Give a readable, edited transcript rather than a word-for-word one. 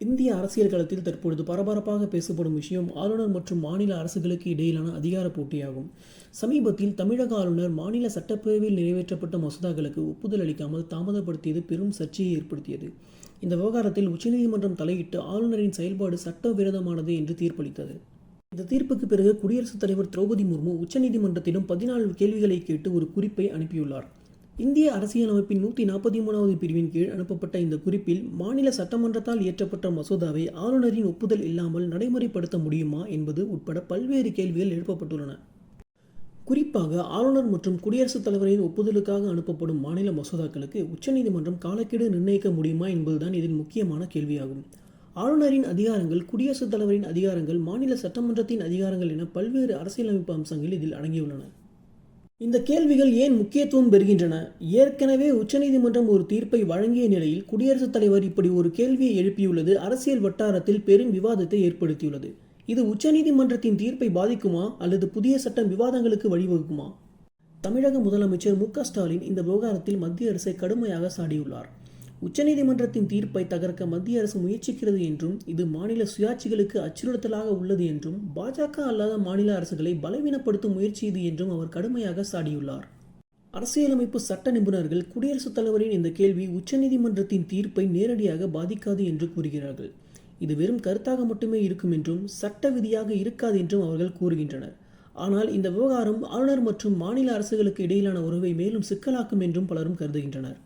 இந்திய அரசியல் களத்தில் தற்பொழுது பரபரப்பாக பேசப்படும் விஷயம் ஆளுநர் மற்றும் மாநில அரசுகளுக்கு இடையிலான அதிகார போட்டியாகும். சமீபத்தில் தமிழக ஆளுநர் மாநில சட்டப்பேரவையில் நிறைவேற்றப்பட்ட மசோதாக்களுக்கு ஒப்புதல் அளிக்காமல் தாமதப்படுத்தியது பெரும் சர்ச்சையை ஏற்படுத்தியது. இந்த விவகாரத்தில் உச்சநீதிமன்றம் தலையிட்டு ஆளுநரின் செயல்பாடு சட்டவிரோதமானது என்று தீர்ப்பளித்தது. இந்த தீர்ப்புக்கு பிறகு குடியரசுத் தலைவர் திரௌபதி முர்மு உச்சநீதிமன்றத்திடம் 14 கேள்விகளை கேட்டு ஒரு குறிப்பை அனுப்பியுள்ளார். இந்திய அரசியலமைப்பின் 143வது பிரிவின் கீழ் அனுப்பப்பட்ட இந்த குறிப்பில் மாநில சட்டமன்றத்தால் இயற்றப்பட்ட மசோதாவை ஆளுநரின் ஒப்புதல் இல்லாமல் நடைமுறைப்படுத்த முடியுமா என்பது உட்பட பல்வேறு கேள்விகள் எழுப்பப்பட்டுள்ளன. குறிப்பாக ஆளுநர் மற்றும் குடியரசுத் தலைவரின் ஒப்புதலுக்காக அனுப்பப்படும் மாநில மசோதாக்களுக்கு உச்சநீதிமன்றம் காலக்கெடு நிர்ணயிக்க முடியுமா என்பதுதான் இதில் முக்கியமான கேள்வியாகும். ஆளுநரின் அதிகாரங்கள், குடியரசுத் தலைவரின் அதிகாரங்கள், மாநில சட்டமன்றத்தின் அதிகாரங்கள் என பல்வேறு அரசியலமைப்பு அம்சங்கள் இதில் அடங்கியுள்ளன. இந்த கேள்விகள் ஏன் முக்கியத்துவம் பெறுகின்றன? ஏற்கனவே உச்சநீதிமன்றம் ஒரு தீர்ப்பை வழங்கிய நிலையில் குடியரசுத் தலைவர் இப்படி ஒரு கேள்வியை எழுப்பியுள்ளது அரசியல் வட்டாரத்தில் பெரும் விவாதத்தை ஏற்படுத்தியுள்ளது. இது உச்சநீதிமன்றத்தின் தீர்ப்பை பாதிக்குமா அல்லது புதிய சட்டம் விவாதங்களுக்கு வழிவகுக்குமா? தமிழக முதலமைச்சர் மு.க.ஸ்டாலின் இந்த விவகாரத்தில் மத்திய அரசை கடுமையாக சாடியுள்ளார். உச்சநீதிமன்றத்தின் தீர்ப்பை தகர்க்க மத்திய அரசு முயற்சிக்கிறது என்றும், இது மாநில சுயாட்சிகளுக்கு அச்சுறுத்தலாக உள்ளது என்றும், பாஜக அல்லாத மாநில அரசுகளை பலவீனப்படுத்தும் முயற்சி இது என்றும் அவர் கடுமையாக சாடியுள்ளார். அரசியலமைப்பு சட்ட நிபுணர்கள் குடியரசுத் தலைவரின் இந்த கேள்வி உச்சநீதிமன்றத்தின் தீர்ப்பை நேரடியாக பாதிக்காது என்று கூறுகிறார்கள். இது வெறும் கருத்தாக மட்டுமே இருக்கும் என்றும், சட்ட விதியாக இருக்காது என்றும் அவர்கள் கூறுகின்றனர். ஆனால் இந்த விவகாரம் ஆளுநர் மற்றும் மாநில அரசுகளுக்கு இடையிலான உறவை மேலும் சிக்கலாக்கும் என்றும் பலரும் கருதுகின்றனர்.